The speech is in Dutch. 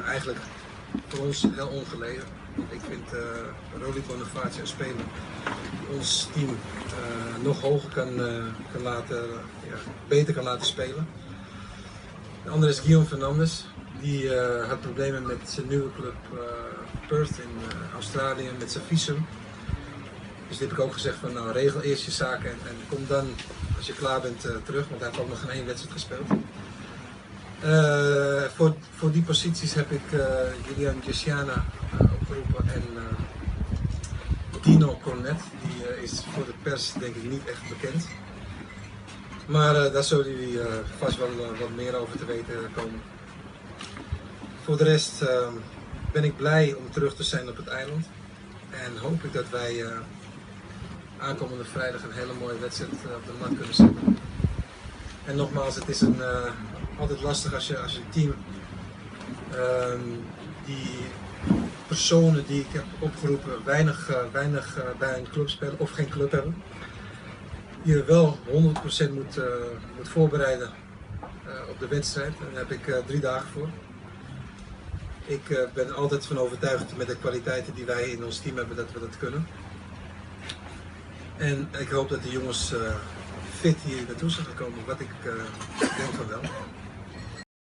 eigenlijk voor ons heel ongelegen. Ik vind Roelie Boniface een speler die ons team nog hoger kan laten, beter kan laten spelen. De andere is Guillaume Fernandes. Die had problemen met zijn nieuwe club Perth in Australië, met zijn visum. Dus die heb ik ook gezegd van nou, regel eerst je zaken en kom dan als je klaar bent terug, want hij heeft ook nog geen één wedstrijd gespeeld. Voor die posities heb ik Julian Gessiana opgeroepen en Dino Cornet. Die is voor de pers denk ik niet echt bekend. Maar daar zullen jullie vast wel wat meer over te weten komen. Voor de rest ben ik blij om terug te zijn op het eiland. En hoop ik dat wij aankomende vrijdag een hele mooie wedstrijd op de mat kunnen zetten. En nogmaals, het is altijd lastig als je een team, die personen die ik heb opgeroepen weinig bij een club spelen of geen club hebben. Je wel 100% moet voorbereiden op de wedstrijd. En daar heb ik 3 dagen voor. Ik ben altijd van overtuigd met de kwaliteiten die wij in ons team hebben dat we dat kunnen. En ik hoop dat de jongens fit hier naartoe zijn gekomen, wat ik denk van wel.